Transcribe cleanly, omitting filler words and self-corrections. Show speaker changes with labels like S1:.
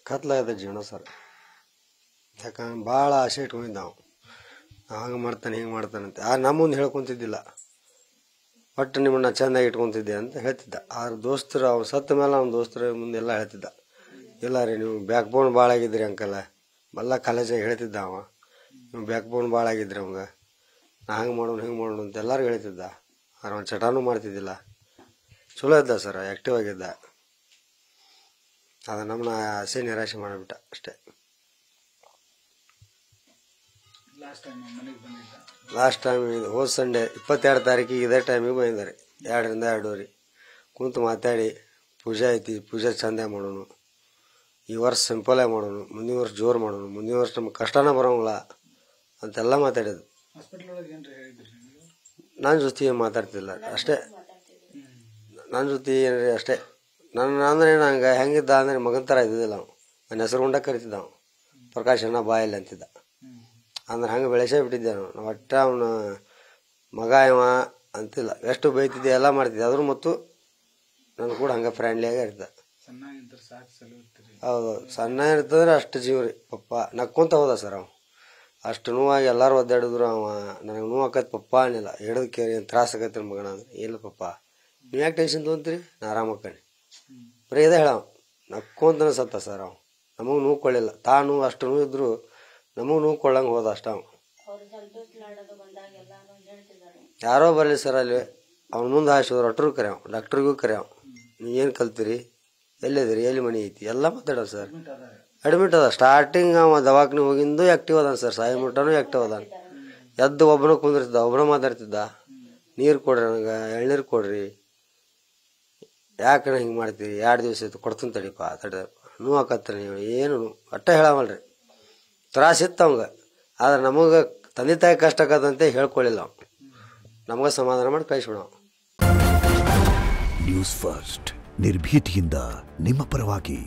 S1: ಕತ್ಲಾಗದ ಜೀವನ ಸರ್. ಯಾಕಂದ್ರೆ ಭಾಳ ಆಸೆ ಇಟ್ಕೊಂಡಿದ್ದ ನಾವು ಹಂಗೆ ಮಾಡ್ತಾನೆ ಹಿಂಗೆ ಮಾಡ್ತಾನೆ ಅಂತ. ನಮ್ಮ ಮುಂದೆ ಹೇಳ್ಕೊತಿದ್ದಿಲ್ಲ, ಒಟ್ಟು ನಿಮ್ಮನ್ನ ಚೆಂದಾಗಿ ಇಟ್ಕೊತಿದ್ದೆ ಅಂತ ಹೇಳ್ತಿದ್ದ. ಆದ್ರೆ ದೋಸ್ತರು ಅವ್ನು ಸತ್ತ ಮೇಲೆ ಅವ್ನ ದೋಸ್ತರ ಮುಂದೆಲ್ಲ ಹೇಳ್ತಿದ್ದ, ಇಲ್ಲ ರೀ ನೀವು ಬ್ಯಾಕ್ ಬೋನ್ ಭಾಳ ಆಗಿದ್ರಿ ಅಂಕಲ್ಲ. ಎಲ್ಲ ಕಾಲೇಜಾಗ ಹೇಳ್ತಿದ್ದ ಅವ, ನೀವು ಬ್ಯಾಕ್ ಬೋನ್ ಭಾಳ ಆಗಿದ್ರಿ ಅವಂಗೆ, ನಾ ಹಂಗೆ ಮಾಡೋಣ ಹಿಂಗೆ ಮಾಡೋಣ ಅಂತ ಎಲ್ಲರೂ ಹೇಳ್ತಿದ್ದ. ಆದ್ರೆ ಅವ್ನು ಚಟಾನು ಮಾಡ್ತಿದ್ದಿಲ್ಲ, ಚಲೋ ಇದ್ದ ಸರ್, ಆ್ಯಕ್ಟಿವ್ ಆಗಿದ್ದ. ಅದು ನಮ್ಮನ್ನ ಆಸೆ ನಿರಾಶೆ ಮಾಡಿಬಿಟ್ಟ ಅಷ್ಟೇ. ಲಾಸ್ಟ್ ಟೈಮ್ ಹೋದ ಸಂಡೇ 22 ತಾರೀಕಿಗೆ ಇದೇ ಟೈಮಿಗೆ ಬಂದಿದ್ದಾರೆ. 2 ರಿಂದ 2:30 ಕುಂತು ಮಾತಾಡಿ, ಪೂಜೆ ಐತಿ, ಪೂಜೆ ಚಂದ ಮಾಡೋಣ, ಈ ವರ್ಷ ಸಿಂಪಲಾಗಿ ಮಾಡೋಣ, ಮುಂದಿನ ವರ್ಷ ಜೋರು ಮಾಡೋಣ, ಮುಂದಿನ ವರ್ಷ ನಮ್ಗೆ ಕಷ್ಟನ ಬರೋಂಗಿಲ್ಲ ಅಂತೆಲ್ಲ ಮಾತಾಡೋದು. ನನ್ನ ಜೊತೆ ಏನು ಮಾತಾಡ್ತಿಲ್ಲ ಅಷ್ಟೇ, ನನ್ನ ಜೊತೆ ಏನ್ರಿ ಅಷ್ಟೇ. ನನ್ನ ಅಂದ್ರೆ ನಂಗೆ ಹೆಂಗಿದ್ದ ಅಂದರೆ ಮಗನ ಥರ ಇದ್ದಿದ್ದಿಲ್ಲ ಅವ್ನು. ನನ್ನ ಹೆಸರು ಉಂಡ ಕರಿತಿದ್ದ ಅವನು, ಪ್ರಕಾಶ್ ಅಣ್ಣ ಬಾಯಲ್ಲಿ ಅಂತಿದ್ದ. ಅಂದ್ರೆ ಹಂಗೆ ಬೆಳೆಸೇ ಬಿಟ್ಟಿದ್ದೆ ನಾವು ಒಟ್ಟು ಅವನು ಮಗ ಇವ ಅಂತಿಲ್ಲ. ಎಷ್ಟು ಬೈತಿದ್ದೆ ಎಲ್ಲ ಮಾಡ್ತಿದ್ದೆ, ಆದ್ರೂ ಮತ್ತು ನನ್ನ ಕೂಡ ಹಂಗೆ ಫ್ರೆಂಡ್ಲಿಯಾಗಿ ಇರ್ತಿದ್ದ. ಹೌದು, ಸಣ್ಣ ಇರ್ತಂದ್ರೆ ಅಷ್ಟು ಜೀವ ರೀ ಪಪ್ಪ. ನಕ್ಕೊಂತ ಹೋದ ಸರ್ ಅವ. ಅಷ್ಟು ನೋವಾಗಿ ಎಲ್ಲರೂ ಒದ್ದಾಡಿದ್ರು. ಅವ ನನಗೆ ನೋವು ಆಕೈತಿ ಪಪ್ಪ ಅನ್ನಿಲ್ಲ, ಹಿಡಿದು ಕೇರಿ ಏನು ತ್ರಾಸ ಆಗೈತಿ ಮಗನ ಅಂದ್ರೆ. ಇಲ್ಲ ಪಪ್ಪ ನೀವು ಯಾಕೆ ಟೆನ್ಷನ್ ತೊಗೊಂತೀರಿ, ನಾ ಆರಾಮಕ್ಕಣಿ ಬರೀ ಇದೇ ಹೇಳವ. ನಕ್ಕೊಂತನ ಸತ್ತ ಸರ್ ಅವ. ನಮಗೆ ನೋವು ಕೊಳ್ಳಿಲ್ಲ, ತಾನು ಅಷ್ಟು ನೋವು ಇದ್ರು ನಮಗೆ ನೋವು ಕೊಳ್ಳಂಗೆ ಹೋದ ಅಷ್ಟ. ಅವ ಯಾರೋ ಬರಲಿ ಸರ್, ಅಲ್ಲಿ ಅವ್ನ ಮುಂದೆ ಹಾಸಿದ್ರು ಅಟ್ರೂ ಕರೆಯವ, ಡಾಕ್ಟ್ರಿಗೂ ಕರೆಯವ, ನೀವು ಏನು ಕಲ್ತೀರಿ, ಎಲ್ಲಿದ್ದೀರಿ, ಎಲ್ಲಿ ಮನೆ ಐತಿ ಎಲ್ಲ ಮಾತಾಡೋ ಸರ್. ಅಡ್ಮಿಟ್ ಅದ. ಸ್ಟಾರ್ಟಿಂಗ್ ಅವ ದವಾಖಾನೆ ಹೋಗಿಂದು ಆ್ಯಕ್ಟಿವ್ ಅದಾನ ಸರ್, ಸಾಯಿ ಮುಟ್ಟನೂ ಆ್ಯಕ್ಟಿವ್ ಅದಾನ. ಎದ್ದು ಒಬ್ಬನ ಕುಂದಿರ್ತಿದ್ದ, ಒಬ್ಬನ ಮಾತಾಡ್ತಿದ್ದ, ನೀರು ಕೊಡ್ರಿ ನನಗೆ, ಎಳ್ನೀರು ಕೊಡ್ರಿ, ಯಾಕಣ್ಣ ಹಿಂಗೆ ಮಾಡ್ತೀರಿ, 2 ದಿವಸ ಆಯ್ತು ಕೊಡ್ತೀನಿ ತಡಿಪ್ಪ, ನೋವು ಆಕತ್ರಿ, ನೀವು ಏನು ಒಟ್ಟ ಹೇಳವಲ್ರಿ. ತ್ರಾಸಿತ್ತು ಅವಂಗೆ. ಆದ್ರೆ ನಮಗೆ ತಂದೆ ತಾಯಿ ಕಷ್ಟ ಆಗದಂತೆ ಹೇಳ್ಕೊಳ್ಳಿಲ್ಲ ಅವ, ನಮಗೆ ಸಮಾಧಾನ ಮಾಡಿ ಕಳಿಸ್ಬಿಡ.
S2: ನ್ಯೂಸ್ ಫಸ್ಟ್ ನಿರ್ಭೀತಿಯಿಂದ ನಿಮ್ಮ ಪರವಾಗಿ.